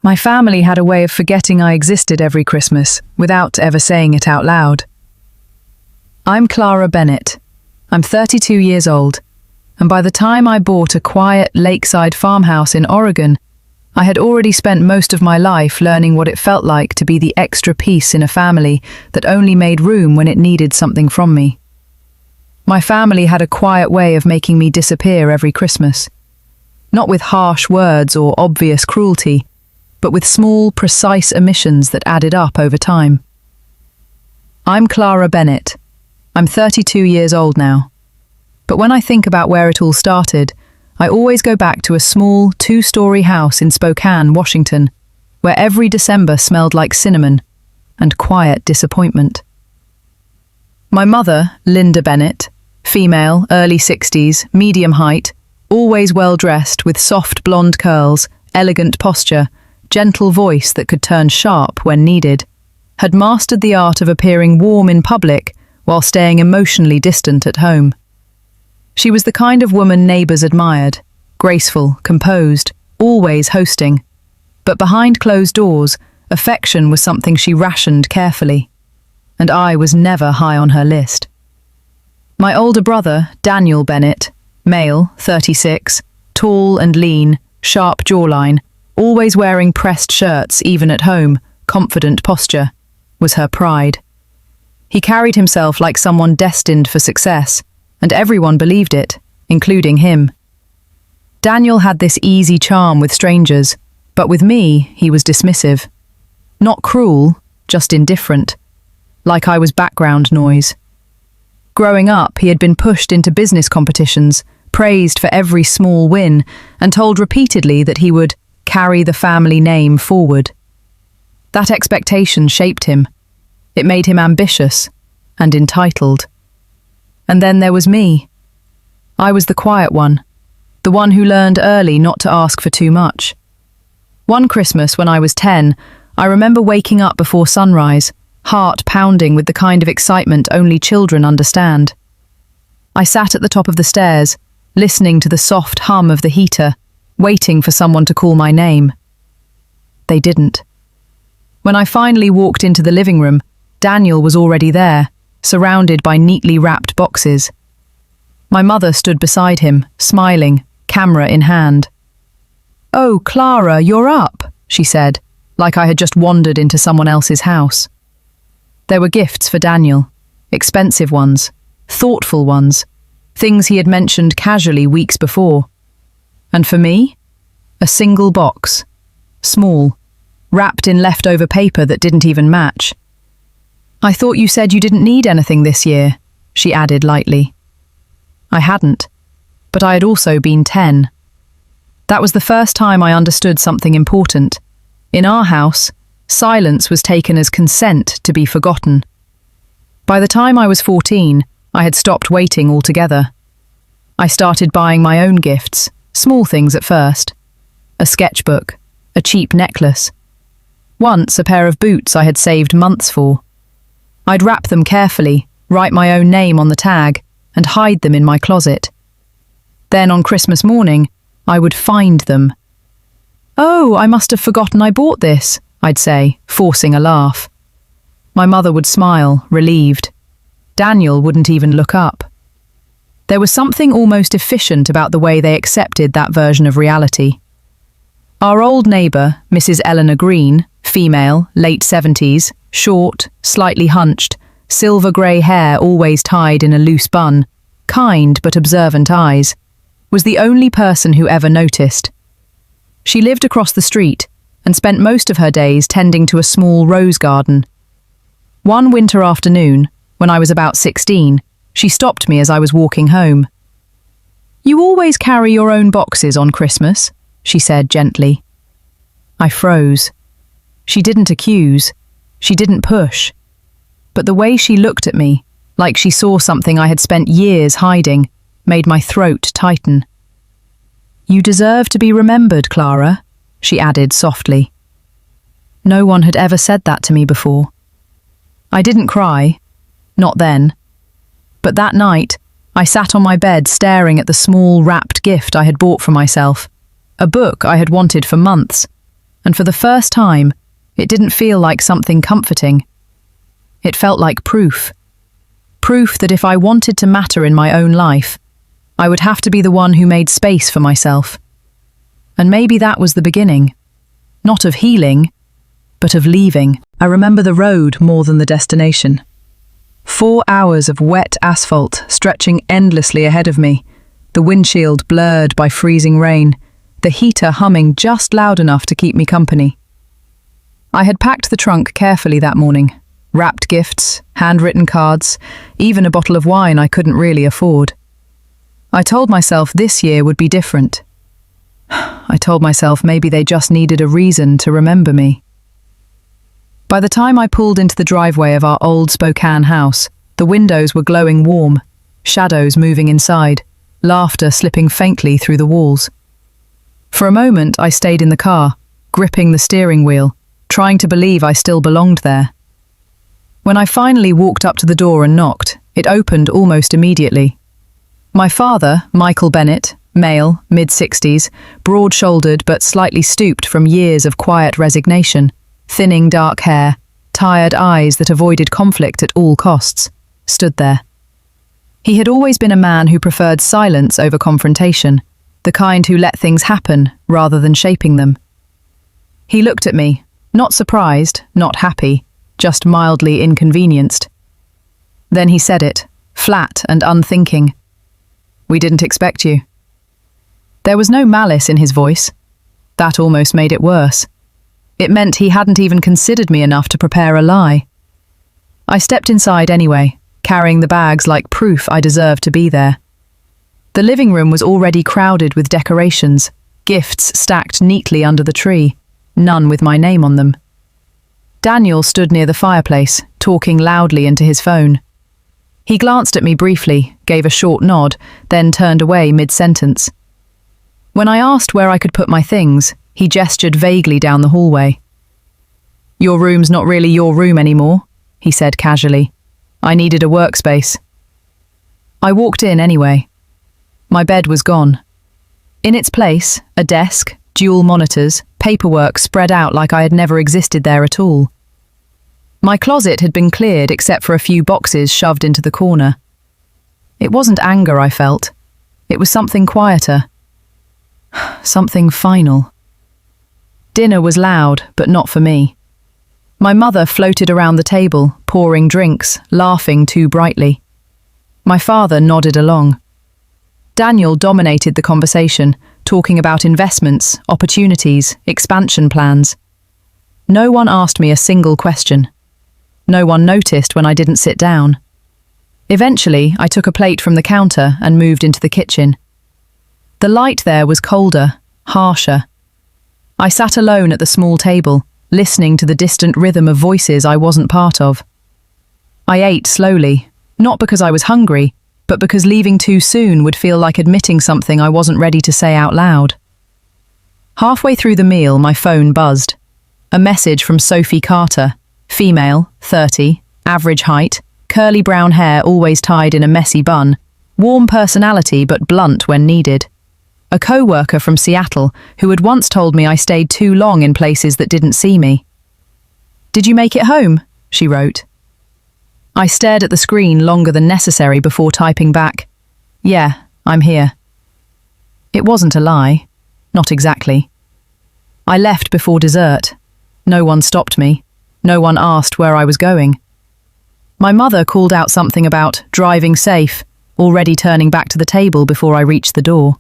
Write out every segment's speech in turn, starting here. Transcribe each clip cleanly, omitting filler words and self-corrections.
My family had a way of forgetting I existed every Christmas, without ever saying it out loud. I'm Clara Bennett. I'm 32 years old, and by the time I bought a quiet lakeside farmhouse in Oregon, I had already spent most of my life learning what it felt like to be the extra piece in a family that only made room when it needed something from me. My family had a quiet way of making me disappear every Christmas. Not with harsh words or obvious cruelty, but with small, precise omissions that added up over time. I'm Clara Bennett. I'm 32 years old now. But when I think about where it all started, I always go back to a small, 2-story house in Spokane, Washington, where every December smelled like cinnamon and quiet disappointment. My mother, Linda Bennett, female, early 60s, medium height, always well-dressed with soft blonde curls, elegant posture, gentle voice that could turn sharp when needed, had mastered the art of appearing warm in public while staying emotionally distant at home. She was the kind of woman neighbours admired, graceful, composed, always hosting. But behind closed doors, affection was something she rationed carefully, and I was never high on her list. My older brother, Daniel Bennett, male, 36, tall and lean, sharp jawline, always wearing pressed shirts even at home, confident posture, was her pride. He carried himself like someone destined for success, and everyone believed it, including him. Daniel had this easy charm with strangers, but with me, he was dismissive. Not cruel, just indifferent, like I was background noise. Growing up, he had been pushed into business competitions, praised for every small win, and told repeatedly that he would carry the family name forward. That expectation shaped him. It made him ambitious and entitled. And then there was me. I was the quiet one, the one who learned early not to ask for too much. One Christmas when I was 10, I remember waking up before sunrise, heart pounding with the kind of excitement only children understand. I sat at the top of the stairs, listening to the soft hum of the heater, waiting for someone to call my name. They didn't. When I finally walked into the living room, Daniel was already there, surrounded by neatly wrapped boxes. My mother stood beside him, smiling, camera in hand. "Oh, Clara, you're up," she said, like I had just wandered into someone else's house. There were gifts for Daniel, expensive ones, thoughtful ones, things he had mentioned casually weeks before. And for me, a single box, small, wrapped in leftover paper that didn't even match. "I thought you said you didn't need anything this year," she added lightly. I hadn't, but I had also been 10. That was the first time I understood something important. In our house, silence was taken as consent to be forgotten. By the time I was 14, I had stopped waiting altogether. I started buying my own gifts, small things at first. A sketchbook, a cheap necklace. Once a pair of boots I had saved months for. I'd wrap them carefully, write my own name on the tag, and hide them in my closet. Then on Christmas morning, I would find them. "Oh, I must have forgotten I bought this," I'd say, forcing a laugh. My mother would smile, relieved. Daniel wouldn't even look up. There was something almost efficient about the way they accepted that version of reality. Our old neighbour, Mrs. Eleanor Green, female, late 70s, short, slightly hunched, silver-grey hair always tied in a loose bun, kind but observant eyes, was the only person who ever noticed. She lived across the street and spent most of her days tending to a small rose garden. One winter afternoon, when I was about 16, she stopped me as I was walking home. "You always carry your own boxes on Christmas," she said gently. I froze. She didn't accuse. She didn't push. But the way she looked at me, like she saw something I had spent years hiding, made my throat tighten. "You deserve to be remembered, Clara," she added softly. No one had ever said that to me before. I didn't cry. Not then. But that night, I sat on my bed staring at the small wrapped gift I had bought for myself, a book I had wanted for months. and for the first time, it didn't feel like something comforting. It felt like proof. Proof that if I wanted to matter in my own life, I would have to be the one who made space for myself. And maybe that was the beginning. Not of healing, but of leaving. I remember the road more than the destination. 4 hours of wet asphalt stretching endlessly ahead of me, the windshield blurred by freezing rain, the heater humming just loud enough to keep me company. I had packed the trunk carefully that morning, wrapped gifts, handwritten cards, even a bottle of wine I couldn't really afford. I told myself this year would be different. I told myself maybe they just needed a reason to remember me. By the time I pulled into the driveway of our old Spokane house, the windows were glowing warm, shadows moving inside, laughter slipping faintly through the walls. For a moment, I stayed in the car, gripping the steering wheel, trying to believe I still belonged there. When I finally walked up to the door and knocked, it opened almost immediately. My father, Michael Bennett, male, mid-60s, broad-shouldered but slightly stooped from years of quiet resignation, thinning dark hair, tired eyes that avoided conflict at all costs, stood there. He had always been a man who preferred silence over confrontation, the kind who let things happen rather than shaping them. He looked at me, not surprised, not happy, just mildly inconvenienced. Then he said it, flat and unthinking. "We didn't expect you." There was no malice in his voice. That almost made it worse. It meant he hadn't even considered me enough to prepare a lie. I stepped inside anyway, carrying the bags like proof I deserved to be there. The living room was already crowded with decorations, gifts stacked neatly under the tree, none with my name on them. Daniel stood near the fireplace, talking loudly into his phone. He glanced at me briefly, gave a short nod, then turned away mid-sentence. When I asked where I could put my things, he gestured vaguely down the hallway. "Your room's not really your room anymore," he said casually. "I needed a workspace." I walked in anyway. My bed was gone. In its place, a desk, dual monitors, paperwork spread out like I had never existed there at all. My closet had been cleared except for a few boxes shoved into the corner. It wasn't anger I felt. It was something quieter. Something final. Dinner was loud, but not for me. My mother floated around the table, pouring drinks, laughing too brightly. My father nodded along. Daniel dominated the conversation, talking about investments, opportunities, expansion plans. No one asked me a single question. No one noticed when I didn't sit down. Eventually, I took a plate from the counter and moved into the kitchen. The light there was colder, harsher. I sat alone at the small table, listening to the distant rhythm of voices I wasn't part of. I ate slowly, not because I was hungry, but because leaving too soon would feel like admitting something I wasn't ready to say out loud. Halfway through the meal, my phone buzzed. A message from Sophie Carter, female, 30, average height, curly brown hair always tied in a messy bun, warm personality but blunt when needed. A co-worker from Seattle who had once told me I stayed too long in places that didn't see me. "Did you make it home?" she wrote. I stared at the screen longer than necessary before typing back, "Yeah, I'm here." It wasn't a lie. Not exactly. I left before dessert. No one stopped me. No one asked where I was going. My mother called out something about driving safe, already turning back to the table before I reached the door.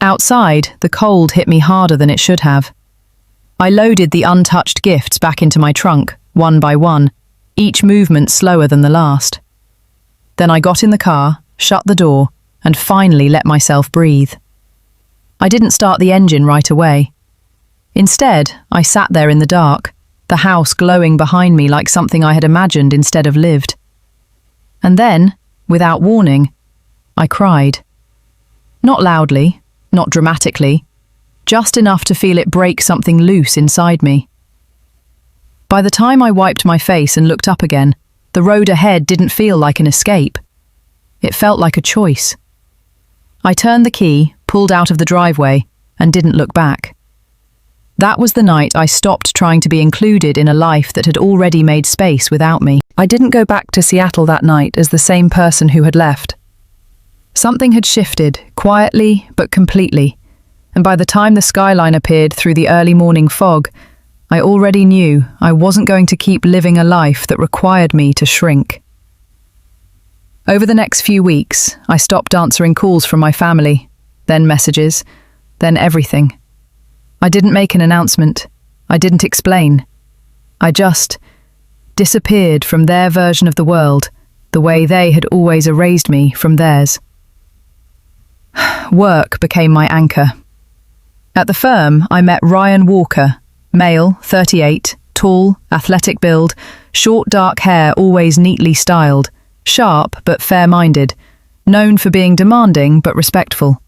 Outside, the cold hit me harder than it should have. I loaded the untouched gifts back into my trunk, one by one, each movement slower than the last. Then I got in the car, shut the door, and finally let myself breathe. I didn't start the engine right away. Instead, I sat there in the dark, the house glowing behind me like something I had imagined instead of lived. And then, without warning, I cried. Not loudly, not dramatically, just enough to feel it break something loose inside me. By the time I wiped my face and looked up again, the road ahead didn't feel like an escape. It felt like a choice. I turned the key, pulled out of the driveway, and didn't look back. That was the night I stopped trying to be included in a life that had already made space without me. I didn't go back to Seattle that night as the same person who had left. Something had shifted, quietly but completely, and by the time the skyline appeared through the early morning fog, I already knew I wasn't going to keep living a life that required me to shrink. Over the next few weeks, I stopped answering calls from my family, then messages, then everything. I didn't make an announcement. I didn't explain. I just disappeared from their version of the world, the way they had always erased me from theirs. Work became my anchor. At the firm, I met Ryan Walker, male, 38, tall, athletic build, short dark hair always neatly styled, sharp but fair-minded, known for being demanding but respectful.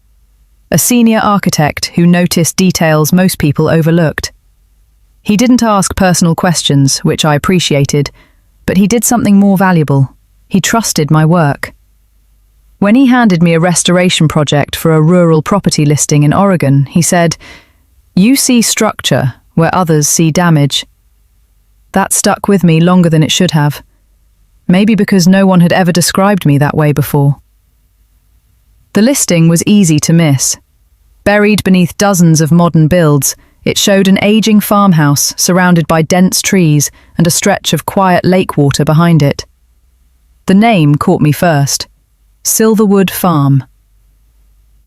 A senior architect who noticed details most people overlooked. He didn't ask personal questions, which I appreciated, but he did something more valuable. He trusted my work. When he handed me a restoration project for a rural property listing in Oregon, he said, "You see structure where others see damage." That stuck with me longer than it should have. Maybe because no one had ever described me that way before. The listing was easy to miss. Buried beneath dozens of modern builds, it showed an aging farmhouse surrounded by dense trees and a stretch of quiet lake water behind it. The name caught me first. Silverwood Farm.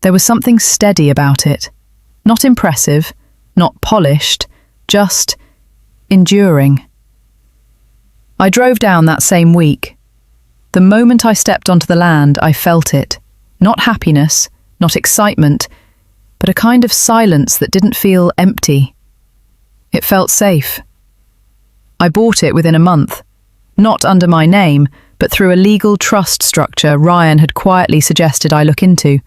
There was something steady about it. Not impressive, not polished, just enduring. I drove down that same week. The moment I stepped onto the land, I felt it. Not happiness, not excitement, but a kind of silence that didn't feel empty. It felt safe. I bought it within a month, not under my name, but through a legal trust structure Ryan had quietly suggested I look into,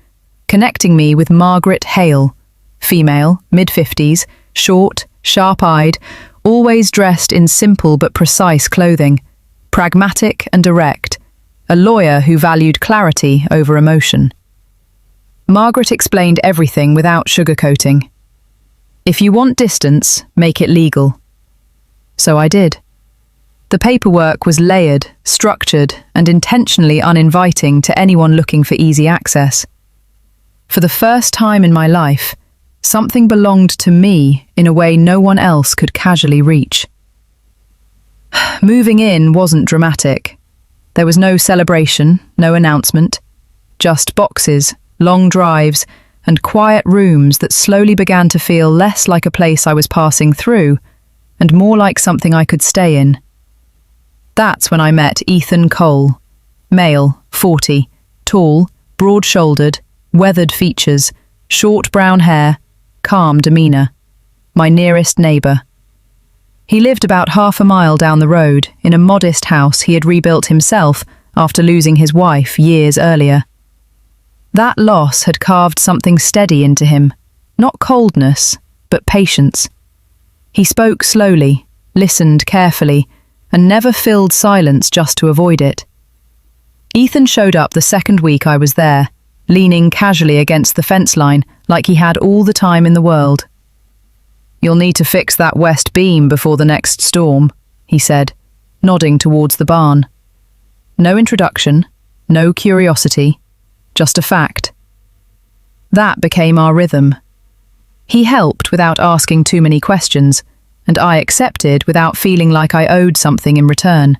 connecting me with Margaret Hale, female, mid-50s, short, sharp-eyed, always dressed in simple but precise clothing, pragmatic and direct, a lawyer who valued clarity over emotion. Margaret explained everything without sugarcoating. If you want distance, make it legal. So I did. The paperwork was layered, structured, and intentionally uninviting to anyone looking for easy access. For the first time in my life, something belonged to me in a way no one else could casually reach. Moving in wasn't dramatic. There was no celebration, no announcement, just boxes, long drives, and quiet rooms that slowly began to feel less like a place I was passing through and more like something I could stay in. That's when I met Ethan Cole, male, 40, tall, broad-shouldered, weathered features, short brown hair, calm demeanour, my nearest neighbour. He lived about half a mile down the road in a modest house he had rebuilt himself after losing his wife years earlier. That loss had carved something steady into him, not coldness, but patience. He spoke slowly, listened carefully, and never filled silence just to avoid it. Ethan showed up the second week I was there, leaning casually against the fence line like he had all the time in the world. "You'll need to fix that west beam before the next storm," he said, nodding towards the barn. No introduction, no curiosity, just a fact. That became our rhythm. He helped without asking too many questions, and I accepted without feeling like I owed something in return.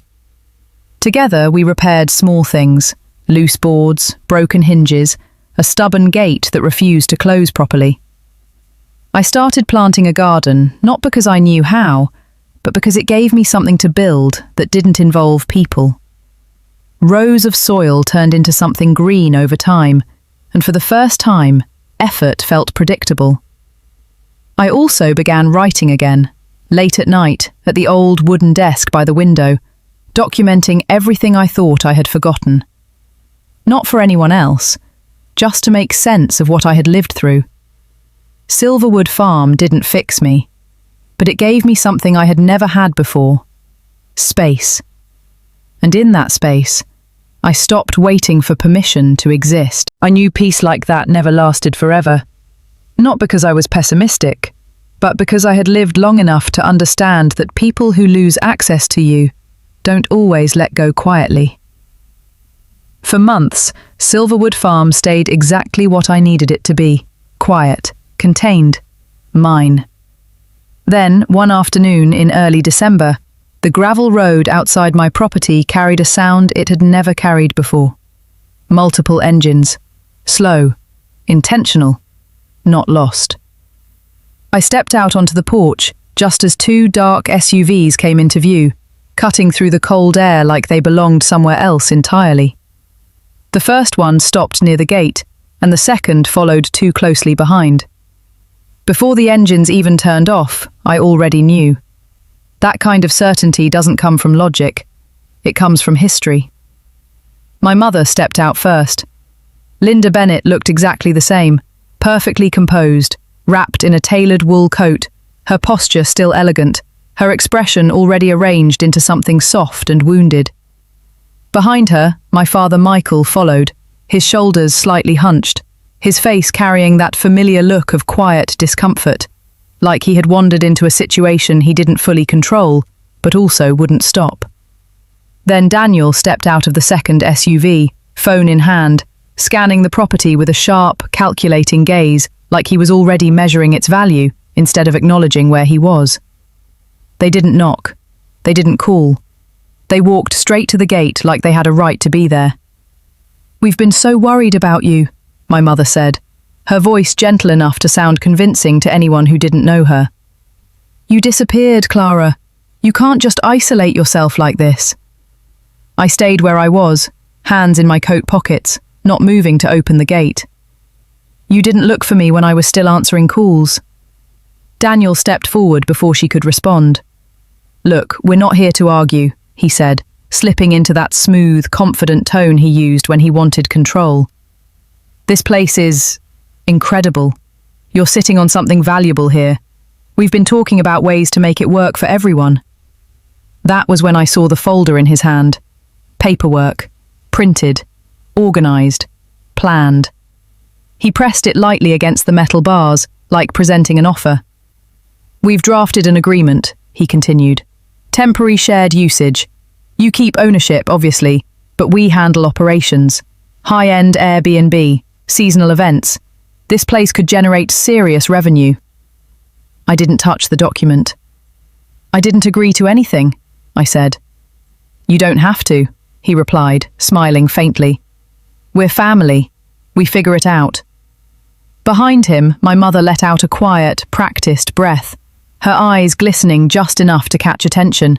Together we repaired small things, loose boards, broken hinges, a stubborn gate that refused to close properly. I started planting a garden, not because I knew how, but because it gave me something to build that didn't involve people. Rows of soil turned into something green over time, and for the first time, effort felt predictable. I also began writing again, late at night, at the old wooden desk by the window, documenting everything I thought I had forgotten. Not for anyone else, just to make sense of what I had lived through. Silverwood Farm didn't fix me, but it gave me something I had never had before: space. And in that space, I stopped waiting for permission to exist. I knew peace like that never lasted forever. Not because I was pessimistic, but because I had lived long enough to understand that people who lose access to you don't always let go quietly. For months, Silverwood Farm stayed exactly what I needed it to be: quiet, contained, mine. Then, one afternoon in early December, the gravel road outside my property carried a sound it had never carried before. Multiple engines. Slow. Intentional. Not lost. I stepped out onto the porch just as two dark SUVs came into view, cutting through the cold air like they belonged somewhere else entirely. The first one stopped near the gate, and the second followed too closely behind. Before the engines even turned off, I already knew. That kind of certainty doesn't come from logic. It comes from history. My mother stepped out first. Linda Bennett looked exactly the same, perfectly composed, wrapped in a tailored wool coat, her posture still elegant, her expression already arranged into something soft and wounded. Behind her, my father Michael followed, his shoulders slightly hunched, his face carrying that familiar look of quiet discomfort, like he had wandered into a situation he didn't fully control, but also wouldn't stop. Then Daniel stepped out of the second SUV, phone in hand, scanning the property with a sharp, calculating gaze, like he was already measuring its value, instead of acknowledging where he was. They didn't knock. They didn't call. They walked straight to the gate like they had a right to be there. "We've been so worried about you," my mother said, her voice gentle enough to sound convincing to anyone who didn't know her. "You disappeared, Clara. You can't just isolate yourself like this." I stayed where I was, hands in my coat pockets, not moving to open the gate. "You didn't look for me when I was still answering calls." Daniel stepped forward before she could respond. "Look, we're not here to argue," he said, slipping into that smooth, confident tone he used when he wanted control. "This place is incredible. You're sitting on something valuable here. We've been talking about ways to make it work for everyone." That was when I saw the folder in his hand. Paperwork. Printed. Organized. Planned. He pressed it lightly against the metal bars, like presenting an offer. "We've drafted an agreement," he continued. "Temporary shared usage. You keep ownership, obviously, but we handle operations. High-end Airbnb, seasonal events. This place could generate serious revenue." I didn't touch the document. "I didn't agree to anything," I said. "You don't have to," he replied, smiling faintly. "We're family. We figure it out." Behind him, my mother let out a quiet, practiced breath, her eyes glistening just enough to catch attention.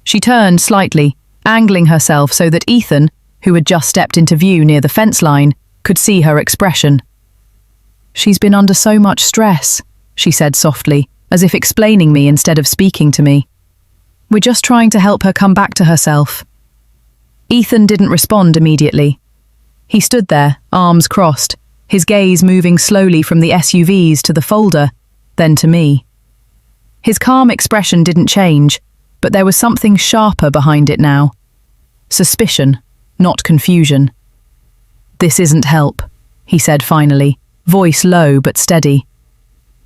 She turned slightly, angling herself so that Ethan, who had just stepped into view near the fence line, could see her expression. "She's been under so much stress," she said softly, as if explaining me instead of speaking to me. "We're just trying to help her come back to herself." Ethan didn't respond immediately. He stood there, arms crossed, his gaze moving slowly from the SUVs to the folder, then to me. His calm expression didn't change, but there was something sharper behind it now. Suspicion, not confusion. "This isn't help," he said finally, voice low but steady.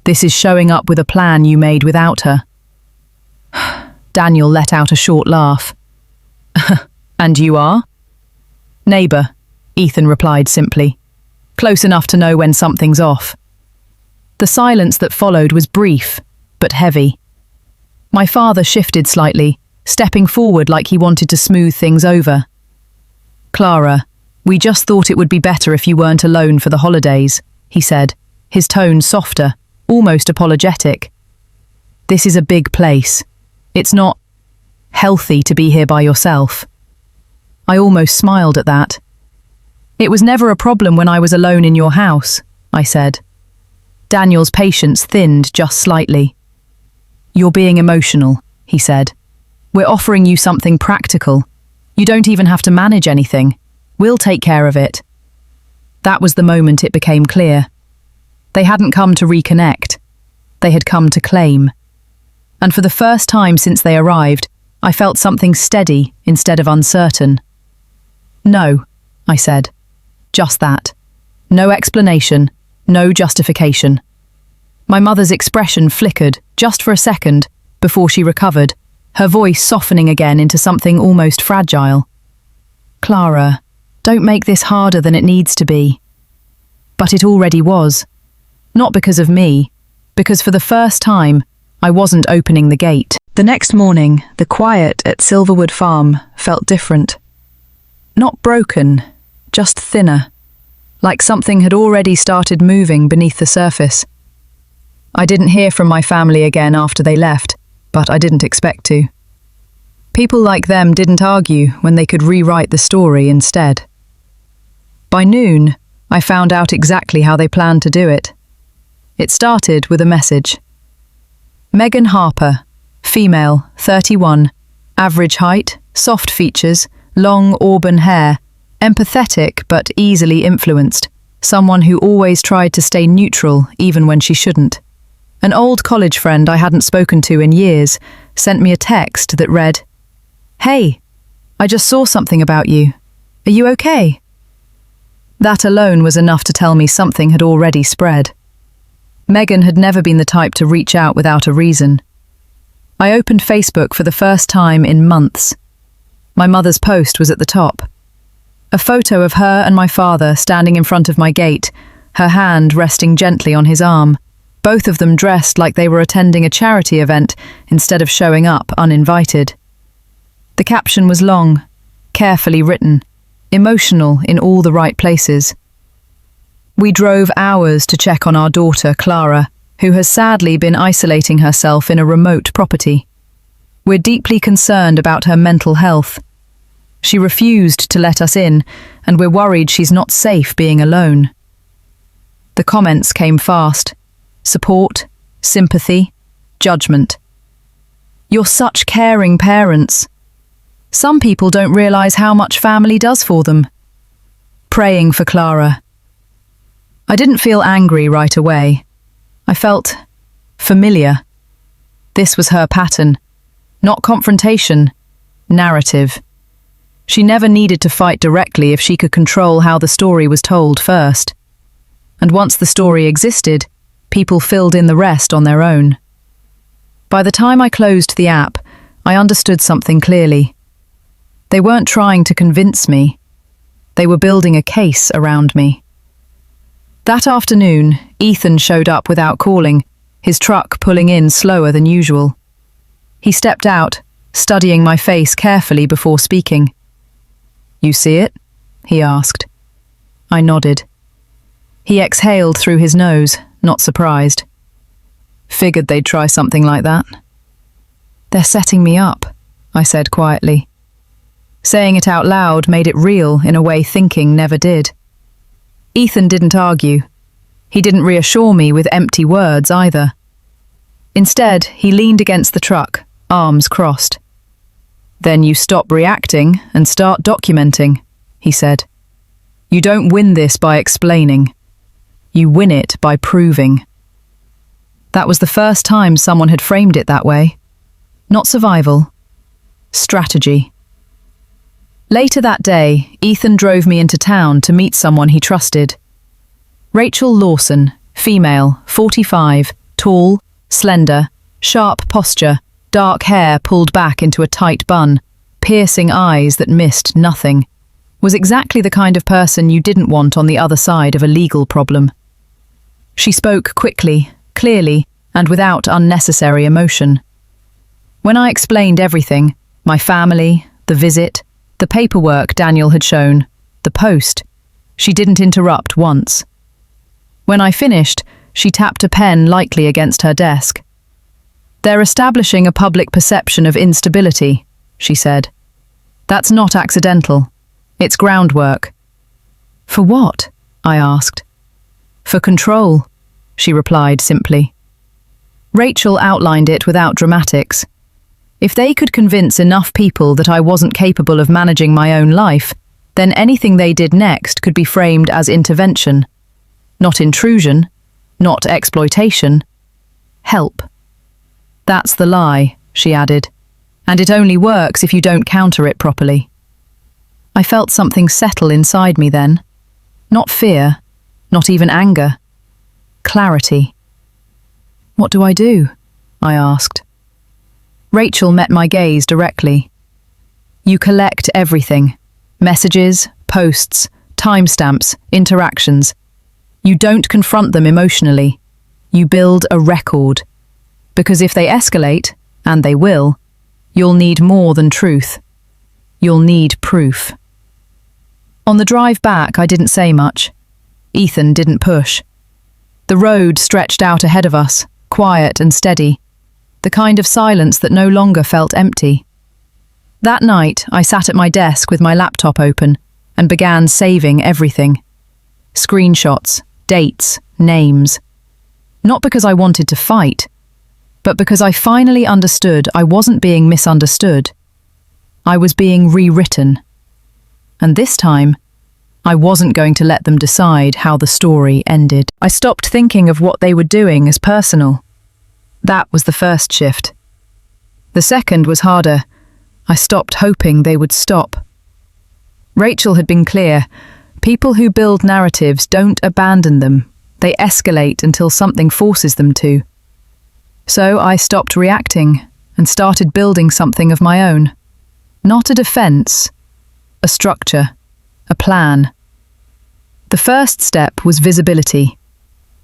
"This is showing up with a plan you made without her." Daniel let out a short laugh. "And you are?" "Neighbour," Ethan replied simply. "Close enough to know when something's off." The silence that followed was brief, but heavy. My father shifted slightly, stepping forward like he wanted to smooth things over. "Clara, we just thought it would be better if you weren't alone for the holidays," he said, his tone softer, almost apologetic. "This is a big place. It's not healthy to be here by yourself." I almost smiled at that. "It was never a problem when I was alone in your house," I said. Daniel's patience thinned just slightly. "You're being emotional," he said. "We're offering you something practical. You don't even have to manage anything. We'll take care of it." That was the moment it became clear. They hadn't come to reconnect. They had come to claim. And for the first time since they arrived, I felt something steady instead of uncertain. "No," I said. Just that. No explanation, no justification. My mother's expression flickered, just for a second, before she recovered, her voice softening again into something almost fragile. "Clara, don't make this harder than it needs to be." But it already was. Not because of me, because for the first time, I wasn't opening the gate. The next morning, the quiet at Silverwood Farm felt different. Not broken, just thinner, like something had already started moving beneath the surface. I didn't hear from my family again after they left, but I didn't expect to. People like them didn't argue when they could rewrite the story instead. By noon, I found out exactly how they planned to do it. It started with a message. Megan Harper, female, 31, average height, soft features, long auburn hair, empathetic but easily influenced, someone who always tried to stay neutral even when she shouldn't. An old college friend I hadn't spoken to in years sent me a text that read, "Hey, I just saw something about you. Are you okay?" That alone was enough to tell me something had already spread. Megan had never been the type to reach out without a reason. I opened Facebook for the first time in months. My mother's post was at the top. A photo of her and my father standing in front of my gate, her hand resting gently on his arm, both of them dressed like they were attending a charity event instead of showing up uninvited. The caption was long, carefully written, emotional in all the right places. We drove hours to check on our daughter, Clara, who has sadly been isolating herself in a remote property. We're deeply concerned about her mental health. She refused to let us in, and we're worried she's not safe being alone. The comments came fast. Support, sympathy, judgment. "You're such caring parents. Some people don't realize how much family does for them." Praying for Clara. I didn't feel angry right away. I felt familiar. This was her pattern. Not confrontation, narrative. She never needed to fight directly if she could control how the story was told first. And once the story existed, people filled in the rest on their own. By the time I closed the app, I understood something clearly. They weren't trying to convince me. They were building a case around me. That afternoon, Ethan showed up without calling, his truck pulling in slower than usual. He stepped out, studying my face carefully before speaking. "You see it?" he asked. I nodded. He exhaled through his nose, not surprised. "Figured they'd try something like that." "They're setting me up," I said quietly. Saying it out loud made it real in a way thinking never did. Ethan didn't argue. He didn't reassure me with empty words either. Instead, he leaned against the truck, arms crossed. "Then you stop reacting and start documenting," he said. "You don't win this by explaining. You win it by proving." That was the first time someone had framed it that way. Not survival. Strategy. Later that day, Ethan drove me into town to meet someone he trusted. Rachel Lawson, female, 45, tall, slender, sharp posture, dark hair pulled back into a tight bun, piercing eyes that missed nothing, was exactly the kind of person you didn't want on the other side of a legal problem. She spoke quickly, clearly, and without unnecessary emotion. When I explained everything, my family, the visit, the paperwork Daniel had shown, the post, she didn't interrupt once. When I finished, she tapped a pen lightly against her desk. "They're establishing a public perception of instability," she said. "That's not accidental. It's groundwork." "For what?" I asked. "For control," she replied simply. Rachel outlined it without dramatics. If they could convince enough people that I wasn't capable of managing my own life, then anything they did next could be framed as intervention. Not intrusion, not exploitation. Help. "That's the lie," she added, "and it only works if you don't counter it properly." I felt something settle inside me then. Not fear, not even anger. Clarity. What do I do? I asked. Rachel met my gaze directly. You collect everything. Messages, posts, timestamps, interactions. You don't confront them emotionally. You build a record. Because if they escalate, and they will, you'll need more than truth. You'll need proof. On the drive back, I didn't say much. Ethan didn't push. The road stretched out ahead of us, quiet and steady, the kind of silence that no longer felt empty. That night, I sat at my desk with my laptop open and began saving everything. Screenshots, dates, names. Not because I wanted to fight, but because I finally understood I wasn't being misunderstood. I was being rewritten. And this time, I wasn't going to let them decide how the story ended. I stopped thinking of what they were doing as personal. That was the first shift. The second was harder. I stopped hoping they would stop. Rachel had been clear. People who build narratives don't abandon them. They escalate until something forces them to. So I stopped reacting and started building something of my own. Not a defense, a structure, a plan. The first step was visibility.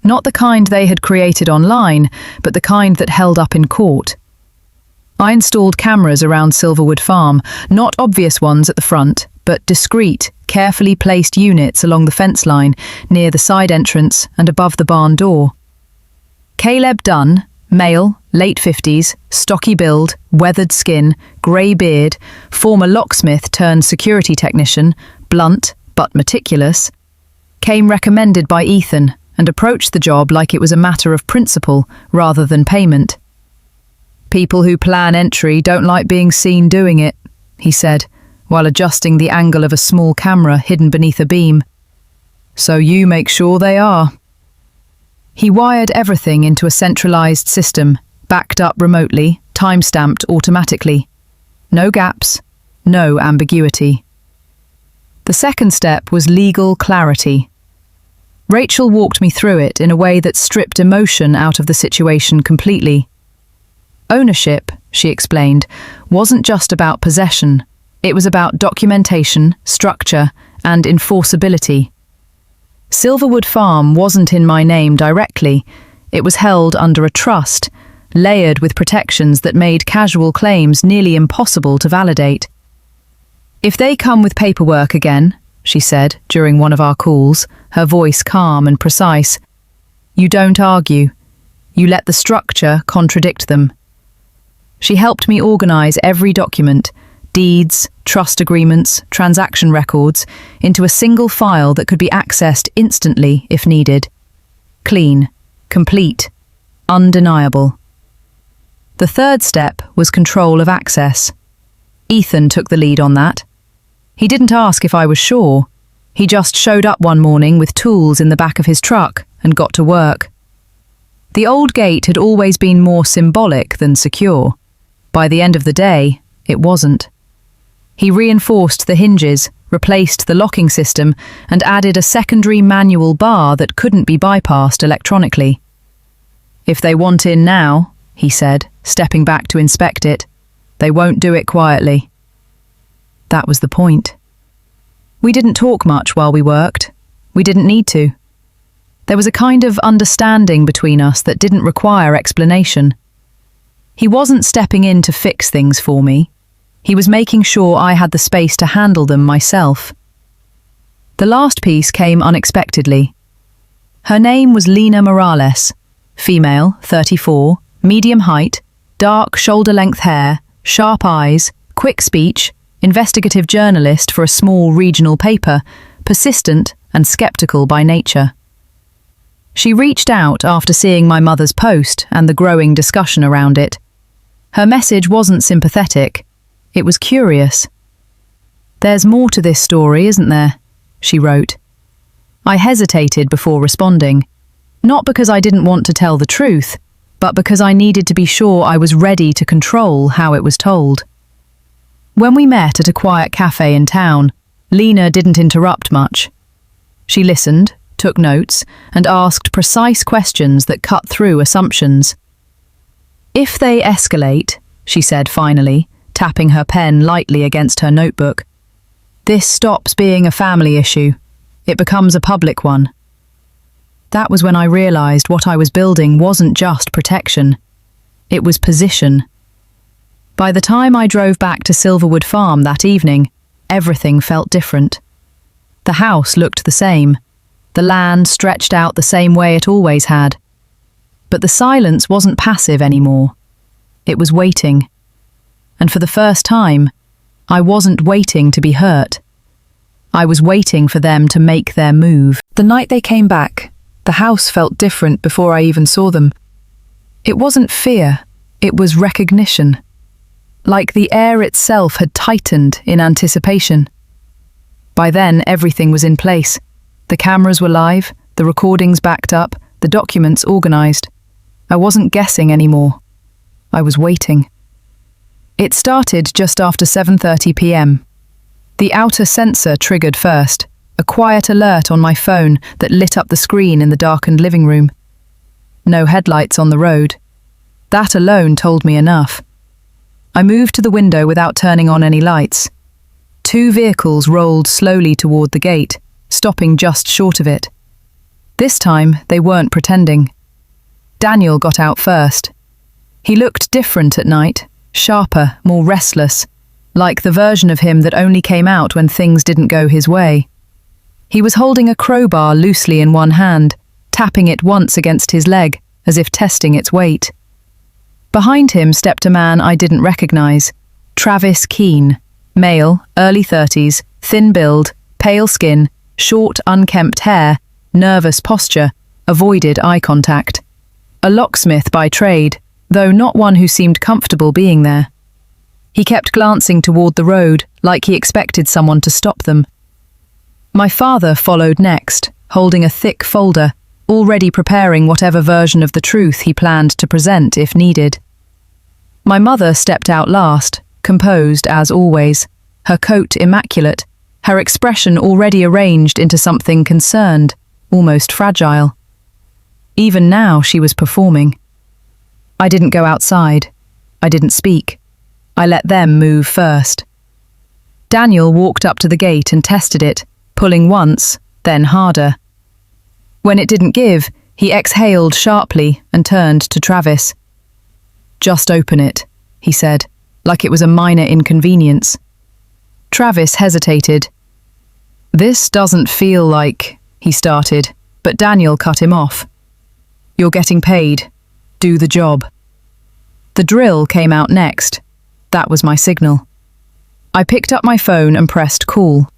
Not the kind they had created online, but the kind that held up in court. I installed cameras around Silverwood Farm, not obvious ones at the front, but discreet, carefully placed units along the fence line, near the side entrance and above the barn door. Caleb Dunn, male, late 50s, stocky build, weathered skin, grey beard, former locksmith turned security technician, blunt but meticulous, came recommended by Ethan and approached the job like it was a matter of principle rather than payment. People who plan entry don't like being seen doing it, he said, while adjusting the angle of a small camera hidden beneath a beam. So you make sure they are. He wired everything into a centralized system, backed up remotely, time-stamped automatically. No gaps, no ambiguity. The second step was legal clarity. Rachel walked me through it in a way that stripped emotion out of the situation completely. Ownership, she explained, wasn't just about possession. It was about documentation, structure, and enforceability. Silverwood Farm wasn't in my name directly. It was held under a trust, layered with protections that made casual claims nearly impossible to validate. If they come with paperwork again, she said during one of our calls, her voice calm and precise, you don't argue. You let the structure contradict them. She helped me organize every document, deeds, trust agreements, transaction records, into a single file that could be accessed instantly if needed. Clean, complete, undeniable. The third step was control of access. Ethan took the lead on that. He didn't ask if I was sure. He just showed up one morning with tools in the back of his truck and got to work. The old gate had always been more symbolic than secure. By the end of the day, it wasn't. He reinforced the hinges, replaced the locking system, and added a secondary manual bar that couldn't be bypassed electronically. If they want in now, he said, stepping back to inspect it, they won't do it quietly. That was the point. We didn't talk much while we worked. We didn't need to. There was a kind of understanding between us that didn't require explanation. He wasn't stepping in to fix things for me. He was making sure I had the space to handle them myself. The last piece came unexpectedly. Her name was Lena Morales, female, 34, medium height, dark shoulder-length hair, sharp eyes, quick speech, investigative journalist for a small regional paper, persistent and skeptical by nature. She reached out after seeing my mother's post and the growing discussion around it. Her message wasn't sympathetic. It was curious. There's more to this story, isn't there? She wrote. I hesitated before responding, not because I didn't want to tell the truth, but because I needed to be sure I was ready to control how it was told. When we met at a quiet cafe in town, Lena didn't interrupt much. She listened, took notes, and asked precise questions that cut through assumptions. "If they escalate," she said finally, tapping her pen lightly against her notebook, "this stops being a family issue. It becomes a public one." That was when I realized what I was building wasn't just protection. It was position. By the time I drove back to Silverwood Farm that evening, everything felt different. The house looked the same. The land stretched out the same way it always had. But the silence wasn't passive anymore. It was waiting. And for the first time, I wasn't waiting to be hurt. I was waiting for them to make their move. The night they came back, the house felt different before I even saw them. It wasn't fear, it was recognition. Like the air itself had tightened in anticipation. By then, everything was in place. The cameras were live, the recordings backed up, the documents organized. I wasn't guessing anymore. I was waiting. It started just after 7:30 p.m. The outer sensor triggered first, a quiet alert on my phone that lit up the screen in the darkened living room. No headlights on the road. That alone told me enough. I moved to the window without turning on any lights. 2 vehicles rolled slowly toward the gate, stopping just short of it. This time, they weren't pretending. Daniel got out first. He looked different at night, sharper, more restless, like the version of him that only came out when things didn't go his way. He was holding a crowbar loosely in one hand, tapping it once against his leg, as if testing its weight. Behind him stepped a man I didn't recognize, Travis Keane, male, early 30s, thin build, pale skin, short, unkempt hair, nervous posture, avoided eye contact. A locksmith by trade, though not one who seemed comfortable being there. He kept glancing toward the road, like he expected someone to stop them. My father followed next, holding a thick folder, already preparing whatever version of the truth he planned to present if needed. My mother stepped out last, composed as always, her coat immaculate, her expression already arranged into something concerned, almost fragile. Even now she was performing. I didn't go outside. I didn't speak. I let them move first. Daniel walked up to the gate and tested it, pulling once, then harder. When it didn't give, he exhaled sharply and turned to Travis. "Just open it," he said, like it was a minor inconvenience. Travis hesitated. "This doesn't feel like," he started, but Daniel cut him off. "You're getting paid. Do the job." The drill came out next. That was my signal. I picked up my phone and pressed call.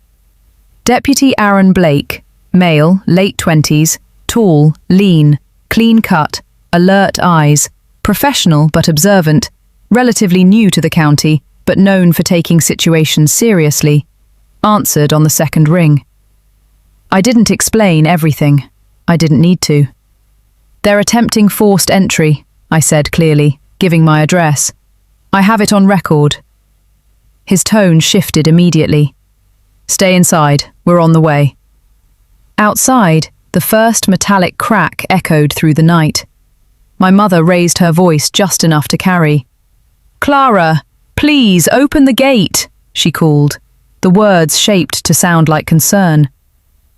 Deputy Aaron Blake, male, late 20s, tall, lean, clean-cut, alert eyes, professional but observant, relatively new to the county but known for taking situations seriously, answered on the second ring. I didn't explain everything. I didn't need to. "They're attempting forced entry," I said clearly, giving my address. "I have it on record." His tone shifted immediately. "Stay inside, we're on the way." Outside, the first metallic crack echoed through the night. My mother raised her voice just enough to carry. "Clara, please open the gate," she called, the words shaped to sound like concern.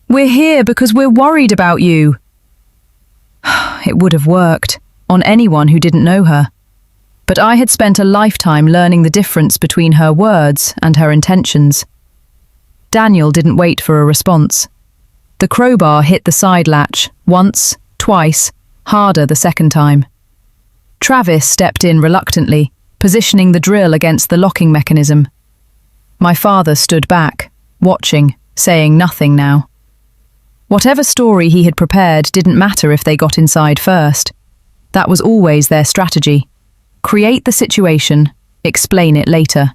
"We're here because we're worried about you." It would have worked on anyone who didn't know her. But I had spent a lifetime learning the difference between her words and her intentions. Daniel didn't wait for a response. The crowbar hit the side latch, once, twice, harder the second time. Travis stepped in reluctantly, positioning the drill against the locking mechanism. My father stood back, watching, saying nothing now. Whatever story he had prepared didn't matter if they got inside first. That was always their strategy. Create the situation, explain it later.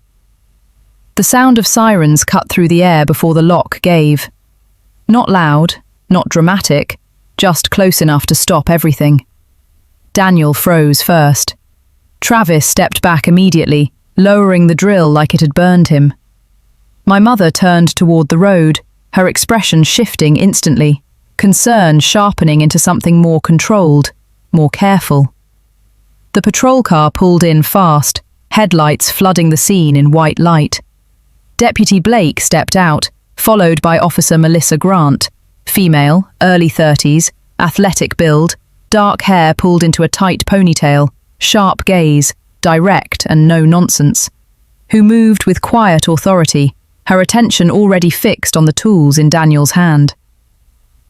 The sound of sirens cut through the air before the lock gave. Not loud, not dramatic, just close enough to stop everything. Daniel froze first. Travis stepped back immediately, lowering the drill like it had burned him. My mother turned toward the road, her expression shifting instantly, concern sharpening into something more controlled, more careful. The patrol car pulled in fast, headlights flooding the scene in white light. Deputy Blake stepped out, followed by Officer Melissa Grant, female, early 30s, athletic build, dark hair pulled into a tight ponytail, sharp gaze, direct and no nonsense, who moved with quiet authority, her attention already fixed on the tools in Daniel's hand.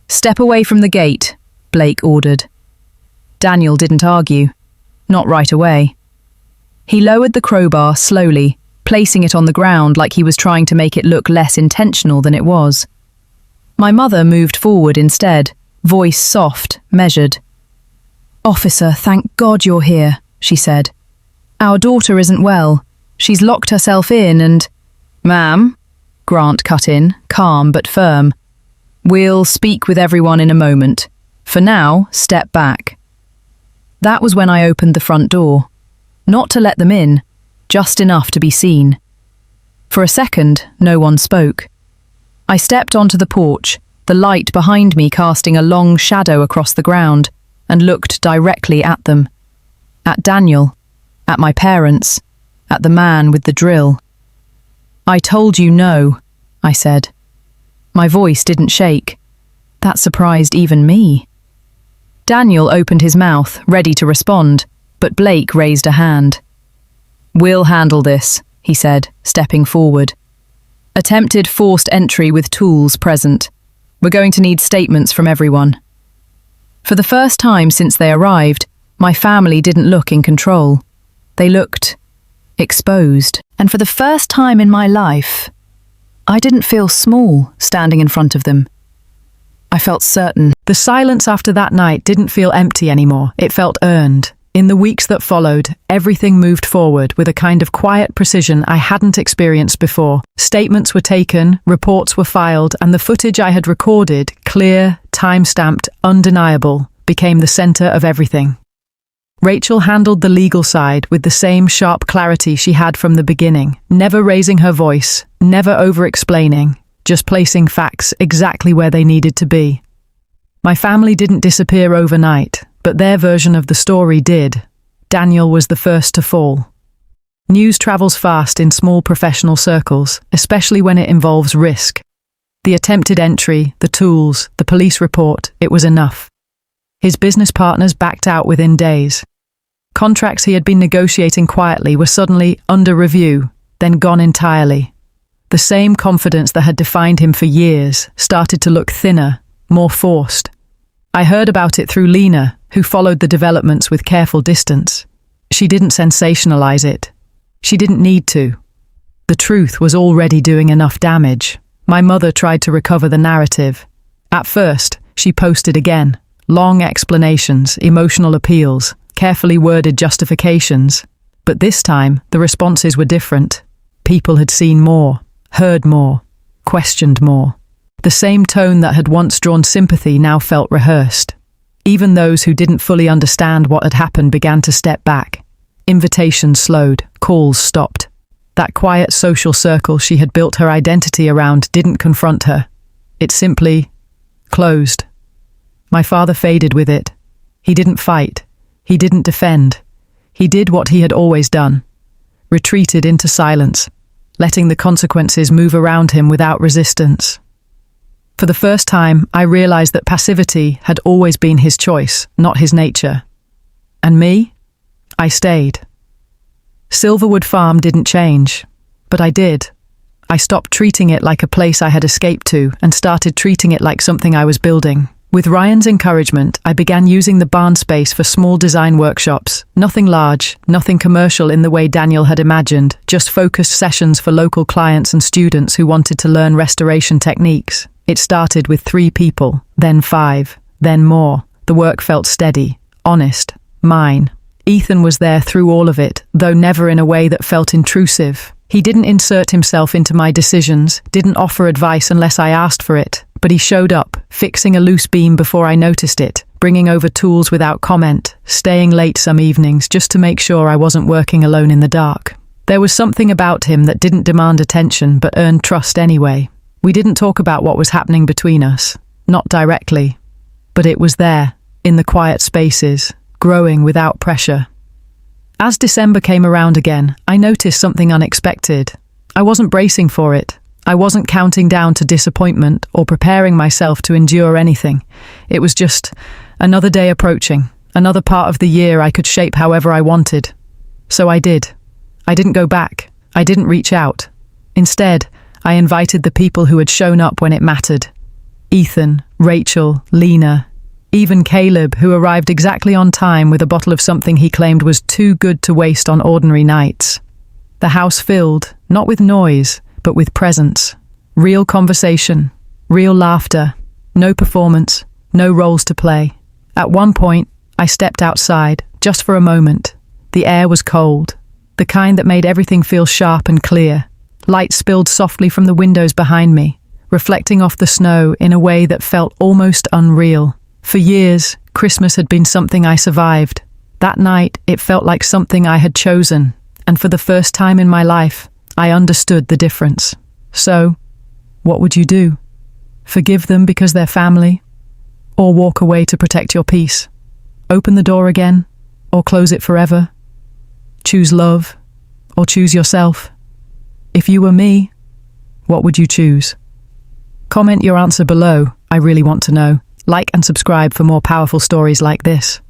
"Step away from the gate," Blake ordered. Daniel didn't argue, not right away. He lowered the crowbar slowly, placing it on the ground like he was trying to make it look less intentional than it was. My mother moved forward instead, voice soft, measured. "Officer, thank God you're here," she said. "Our daughter isn't well. She's locked herself in and—" "Ma'am," Grant cut in, calm but firm. "We'll speak with everyone in a moment. For now, step back." That was when I opened the front door. Not to let them in, just enough to be seen. For a second, no one spoke. I stepped onto the porch, the light behind me casting a long shadow across the ground, and looked directly at them. At Daniel, at my parents, at the man with the drill. "I told you no," I said. My voice didn't shake. That surprised even me. Daniel opened his mouth, ready to respond, but Blake raised a hand. "We'll handle this," he said, stepping forward. "Attempted forced entry with tools present. We're going to need statements from everyone." For the first time since they arrived, my family didn't look in control. They looked exposed. And for the first time in my life, I didn't feel small standing in front of them. I felt certain. The silence after that night didn't feel empty anymore. It felt earned. In the weeks that followed, everything moved forward with a kind of quiet precision I hadn't experienced before. Statements were taken, reports were filed, and the footage I had recorded, clear, time-stamped, undeniable, became the center of everything. Rachel handled the legal side with the same sharp clarity she had from the beginning, never raising her voice, never over-explaining, just placing facts exactly where they needed to be. My family didn't disappear overnight, but their version of the story did. Daniel was the first to fall. News travels fast in small professional circles, especially when it involves risk. The attempted entry, the tools, the police report, it was enough. His business partners backed out within days. Contracts he had been negotiating quietly were suddenly under review, then gone entirely. The same confidence that had defined him for years started to look thinner, more forced. I heard about it through Lena, who followed the developments with careful distance. She didn't sensationalize it. She didn't need to. The truth was already doing enough damage. My mother tried to recover the narrative. At first, she posted again. Long explanations, emotional appeals, carefully worded justifications. But this time, the responses were different. People had seen more, heard more, questioned more. The same tone that had once drawn sympathy now felt rehearsed. Even those who didn't fully understand what had happened began to step back. Invitations slowed, calls stopped. That quiet social circle she had built her identity around didn't confront her. It simply closed. My father faded with it. He didn't fight. He didn't defend. He did what he had always done. Retreated into silence, letting the consequences move around him without resistance. For the first time, I realized that passivity had always been his choice, not his nature. And me? I stayed. Silverwood Farm didn't change, but I did. I stopped treating it like a place I had escaped to and started treating it like something I was building. With Ryan's encouragement, I began using the barn space for small design workshops. Nothing large, nothing commercial in the way Daniel had imagined, just focused sessions for local clients and students who wanted to learn restoration techniques. It started with 3 people, then 5, then more. The work felt steady, honest, mine. Ethan was there through all of it, though never in a way that felt intrusive. He didn't insert himself into my decisions, didn't offer advice unless I asked for it. But he showed up, fixing a loose beam before I noticed it, bringing over tools without comment, staying late some evenings just to make sure I wasn't working alone in the dark. There was something about him that didn't demand attention but earned trust anyway. We didn't talk about what was happening between us. Not directly. but it was there, in the quiet spaces, growing without pressure. As December came around again, I noticed something unexpected. I wasn't bracing for it. I wasn't counting down to disappointment or preparing myself to endure anything. It was just another day approaching, another part of the year I could shape however I wanted. So I did. I didn't go back. I didn't reach out. Instead, I invited the people who had shown up when it mattered. Ethan, Rachel, Lena, even Caleb, who arrived exactly on time with a bottle of something he claimed was too good to waste on ordinary nights. The house filled, not with noise, but with presence. Real conversation, real laughter, no performance, no roles to play. At one point, I stepped outside, just for a moment. The air was cold, the kind that made everything feel sharp and clear. Light spilled softly from the windows behind me, reflecting off the snow in a way that felt almost unreal. For years, Christmas had been something I survived. That night, it felt like something I had chosen, and for the first time in my life, I understood the difference. So, what would you do? Forgive them because they're family? Or walk away to protect your peace? Open the door again? Or close it forever? Choose love? Or choose yourself? If you were me, what would you choose? Comment your answer below. I really want to know. Like and subscribe for more powerful stories like this.